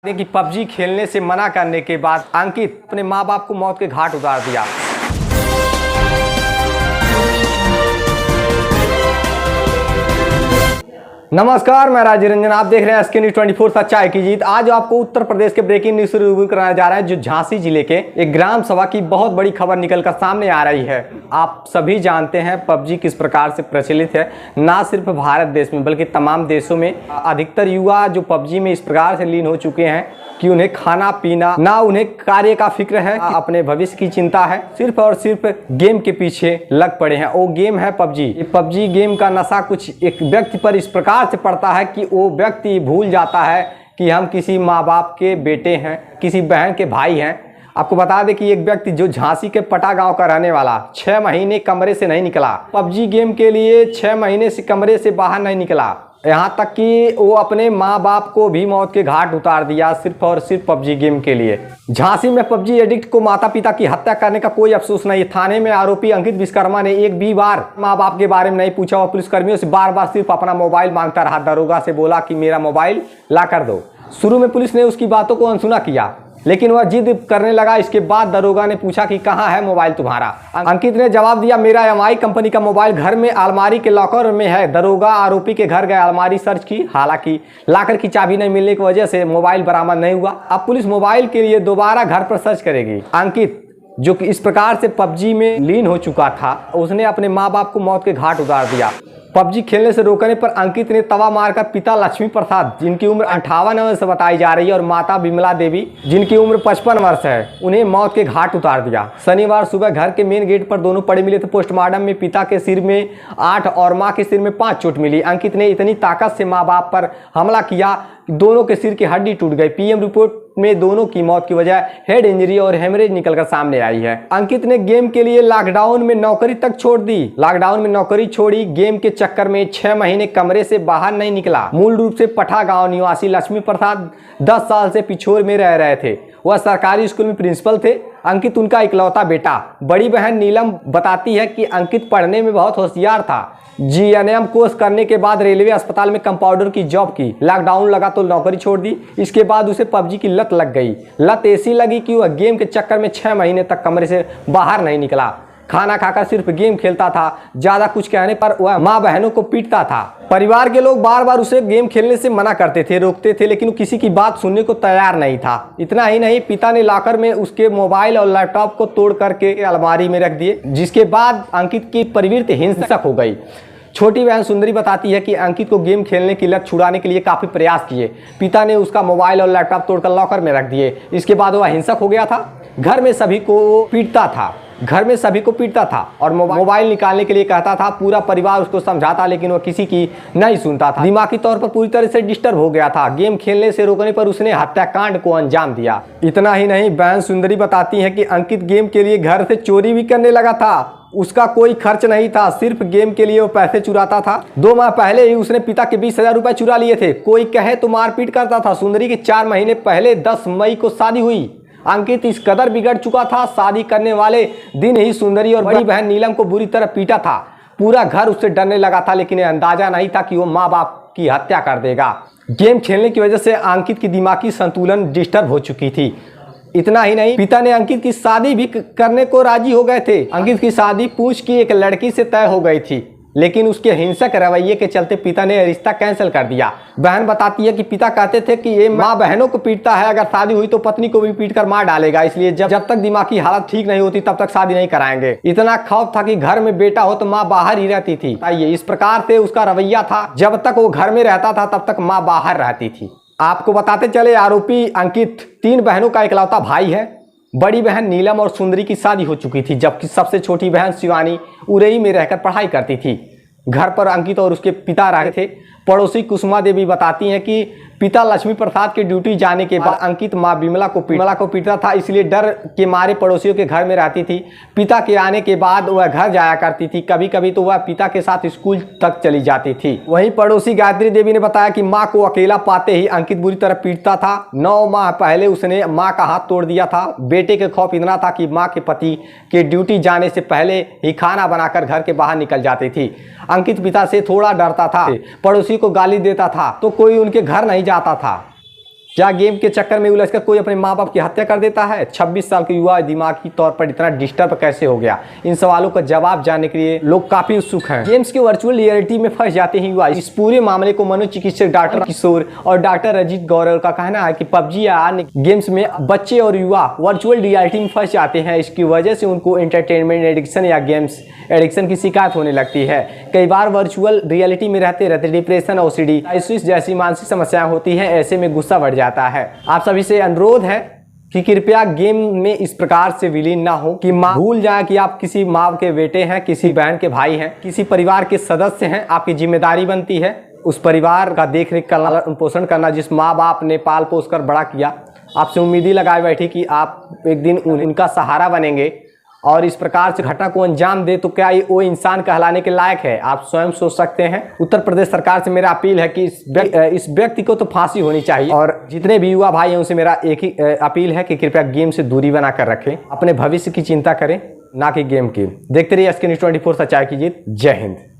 कि पबजी खेलने से मना करने के बाद अंकित अपने मां बाप को मौत के घाट उतार दिया। नमस्कार, मैं राजीव रंजन, आप देख रहे हैं SK News 24 सच्चाई की जीत। आज आपको उत्तर प्रदेश के ब्रेकिंग न्यूज से रिव्यू कराने जा रहा है, जो झांसी जिले के एक ग्राम सभा की बहुत बड़ी खबर निकलकर सामने आ रही है। आप सभी जानते हैं पबजी किस प्रकार से प्रचलित है, ना सिर्फ भारत देश में बल्कि तमाम देशों में। अधिकतर युवा जो पबजी में इस प्रकार से लीन हो चुके हैं कि उन्हें खाना पीना ना उन्हें कार्य का फिक्र है, अपने भविष्य की चिंता है, सिर्फ और सिर्फ गेम के पीछे लग पड़े हैं। वो गेम है पबजी। ये पबजी गेम का नशा कुछ एक व्यक्ति पर इस प्रकार से पड़ता है कि वो व्यक्ति भूल जाता है कि हम किसी माँ बाप के बेटे हैं, किसी बहन के भाई हैं। आपको बता दें कि एक व्यक्ति जो झांसी के पटा गांव का रहने वाला 6 महीने कमरे से नहीं निकला, पबजी गेम के लिए 6 महीने से कमरे से बाहर नहीं निकला, यहाँ तक कि वो अपने माँ बाप को भी मौत के घाट उतार दिया सिर्फ और सिर्फ पबजी गेम के लिए। झांसी में पबजी एडिक्ट को माता पिता की हत्या करने का कोई अफसोस नहीं। थाने में आरोपी अंकित विश्वकर्मा ने एक भी बार माँ बाप के बारे में नहीं पूछा और पुलिसकर्मियों से बार बार सिर्फ अपना मोबाइल मांगता रहा। दरोगा से बोला कि मेरा मोबाइल ला कर दो। शुरू में पुलिस ने उसकी बातों को अनसुना किया, लेकिन वह जिद करने लगा। इसके बाद दरोगा ने पूछा कि कहाँ है मोबाइल तुम्हारा। अंकित ने जवाब दिया, मेरा MI कंपनी का मोबाइल घर में अलमारी के लॉकर में है। दरोगा आरोपी के घर गए, अलमारी सर्च की, हालांकि लाकर की चाबी नहीं मिलने की वजह से मोबाइल बरामद नहीं हुआ। अब पुलिस मोबाइल के लिए दोबारा घर पर सर्च करेगी। अंकित जो कि इस प्रकार से पबजी में लीन हो चुका था, उसने अपने माँ बाप को मौत के घाट उतार दिया। पबजी खेलने से रोकने पर अंकित ने तवा मारकर पिता लक्ष्मी प्रसाद, जिनकी उम्र 58 वर्ष बताई जा रही है, और माता विमला देवी, जिनकी उम्र 55 वर्ष है, उन्हें मौत के घाट उतार दिया। शनिवार सुबह घर के मेन गेट पर दोनों पड़े मिले थे। पोस्टमार्टम में पिता के सिर में 8 और मां के सिर में 5 चोट मिली। अंकित ने इतनी ताकत से मां बाप पर हमला किया, दोनों के सिर की हड्डी टूट गई। PM रिपोर्ट में दोनों की मौत की वजह हेड इंजरी और हेमरेज निकलकर सामने आई है। अंकित ने गेम के लिए लॉकडाउन में नौकरी तक छोड़ दी। लॉकडाउन में नौकरी छोड़ी, गेम के चक्कर में 6 महीने कमरे से बाहर नहीं निकला। मूल रूप से पठा गांव निवासी लक्ष्मी प्रसाद 10 साल से पिछोर में रह रहे थे। वह सरकारी स्कूल में प्रिंसिपल थे। अंकित उनका इकलौता बेटा। बड़ी बहन नीलम बताती है कि अंकित पढ़ने में बहुत होशियार था। GNM कोर्स करने के बाद रेलवे अस्पताल में कंपाउंडर की जॉब की। लॉकडाउन लगा तो नौकरी छोड़ दी। इसके बाद उसे पबजी की लत लग गई। लत ऐसी लगी कि वह गेम के चक्कर में 6 महीने तक कमरे से बाहर नहीं निकला। खाना खाकर सिर्फ गेम खेलता था। ज्यादा कुछ कहने पर वह माँ बहनों को पीटता था। परिवार के लोग बार बार उसे गेम खेलने से मना करते थे, रोकते थे, लेकिन वो किसी की बात सुनने को तैयार नहीं था। इतना ही नहीं, पिता ने लॉकर में उसके मोबाइल और लैपटॉप को तोड़ करके अलमारी में रख दिए, जिसके बाद अंकित की प्रवृत्ति हिंसक हो गई। छोटी बहन सुंदरी बताती है कि अंकित को गेम खेलने की लत छुड़ाने के लिए काफी प्रयास किए। पिता ने उसका मोबाइल और लैपटॉप तोड़कर लॉकर में रख दिए। इसके बाद वह हिंसक हो गया था। घर में सभी को पीटता था और मोबाइल निकालने के लिए कहता था। पूरा परिवार उसको समझाता, लेकिन वह किसी की नहीं सुनता था। दिमागी तौर पर पूरी तरह से डिस्टर्ब हो गया था। गेम खेलने से रोकने पर उसने हत्याकांड को अंजाम दिया। इतना ही नहीं, बहन सुंदरी बताती है कि अंकित गेम के लिए घर से चोरी भी करने लगा था। उसका कोई खर्च नहीं था, सिर्फ गेम के लिए वो पैसे चुराता था। 2 माह पहले ही उसने पिता के 20,000 रुपए चुरा लिए थे। कोई कहे तो मारपीट करता था। सुंदरी की 4 महीने पहले 10 मई को शादी हुई। अंकित इस कदर बिगड़ चुका था, शादी करने वाले दिन ही सुंदरी और बड़ी बहन नीलम को बुरी तरह पीटा था। पूरा घर उससे डरने लगा था, लेकिन अंदाजा नहीं था कि वो माँ बाप की हत्या कर देगा। गेम खेलने की वजह से अंकित की दिमागी संतुलन डिस्टर्ब हो चुकी थी। इतना ही नहीं, पिता ने अंकित की शादी भी करने को राजी हो गए थे। अंकित की शादी पूछ की एक लड़की से तय हो गई थी, लेकिन उसके हिंसक रवैये के चलते पिता ने रिश्ता कैंसिल कर दिया। बहन बताती है कि पिता कहते थे कि ये माँ बहनों को पीटता है, अगर शादी हुई तो पत्नी को भी पीट कर मार डालेगा, इसलिए जब तक दिमागी हालत ठीक नहीं होती तब तक शादी नहीं कराएंगे। इतना खौफ था कि घर में बेटा हो तो माँ बाहर ही रहती थी। इस प्रकार से उसका रवैया था। जब तक वो घर में रहता था तब तक माँ बाहर रहती थी। आपको बताते चले, आरोपी अंकित 3 बहनों का इकलौता भाई है। बड़ी बहन नीलम और सुंदरी की शादी हो चुकी थी, जबकि सबसे छोटी बहन शिवानी उरई में रहकर पढ़ाई करती थी। घर पर अंकित और उसके पिता रहे थे। पड़ोसी कुसुमा देवी बताती हैं कि पिता लक्ष्मी प्रसाद के ड्यूटी जाने के बाद अंकित माँ विमला को पीटता था, इसलिए डर के मारे पड़ोसियों के घर में रहती थी। पिता के आने के बाद वह घर जाया करती थी। कभी कभी तो वह पिता के साथ स्कूल तक चली जाती थी। वहीं पड़ोसी गायत्री देवी ने बताया कि माँ को अकेला पाते ही अंकित बुरी तरह पीटता था। 9 माह पहले उसने माँ का हाथ तोड़ दिया था। बेटे के खौफ इतना था कि माँ के पति के ड्यूटी जाने से पहले ही खाना बनाकर घर के बाहर निकल जाती थी। अंकित पिता से थोड़ा डरता था, पड़ोसी को गाली देता था तो कोई उनके घर नहीं जाता था। क्या गेम के चक्कर में उलझकर कोई अपने माँ बाप की हत्या कर देता है? 26 साल के युवा दिमागी तौर पर इतना डिस्टर्ब कैसे हो गया? इन सवालों का जवाब जानने के लिए लोग काफी उत्सुक हैं। गेम्स के वर्चुअल रियलिटी में फंस जाते हैं युवा। इस पूरे मामले को मनोचिकित्सक डॉक्टर किशोर और डॉक्टर अजीत गौरव का कहना है कि पबजी या अन्य गेम्स में बच्चे और युवा वर्चुअल रियलिटी में फंस जाते हैं। इसकी वजह से उनको एंटरटेनमेंट एडिक्शन या गेम्स एडिक्शन की शिकायत होने लगती है। कई बार वर्चुअल रियलिटी में रहते रहते डिप्रेशन, ओसीडी, साइकोसिस जैसी मानसिक समस्याएं होती हैं। ऐसे में गुस्सा बढ़ जाता है। आप सभी से अनुरोध है कि कृपया गेम में इस प्रकार से विलीन ना हो कि माँ भूल जाए कि आप किसी माँ के बेटे हैं, किसी बहन के भाई हैं, किसी परिवार के सदस्य हैं। आपकी जिम्मेदारी बनती है उस परिवार का देख रेख करना, पोषण करना जिस माँ बाप ने पाल पोस कर बड़ा किया। आपसे उम्मीद ही लगाए बैठी कि आप एक दिन उनका सहारा बनेंगे और इस प्रकार से घटना को अंजाम दे तो क्या ये वो इंसान कहलाने के लायक है? आप स्वयं सोच सकते हैं। उत्तर प्रदेश सरकार से मेरा अपील है कि इस व्यक्ति को तो फांसी होनी चाहिए। और जितने भी युवा भाई हैं उनसे मेरा एक ही अपील है कि कृपया गेम से दूरी बनाकर रखें, अपने भविष्य की चिंता करें, ना कि गेम की। देखते रहिए SK News 24 सच्चाई की जीत। जय हिंद।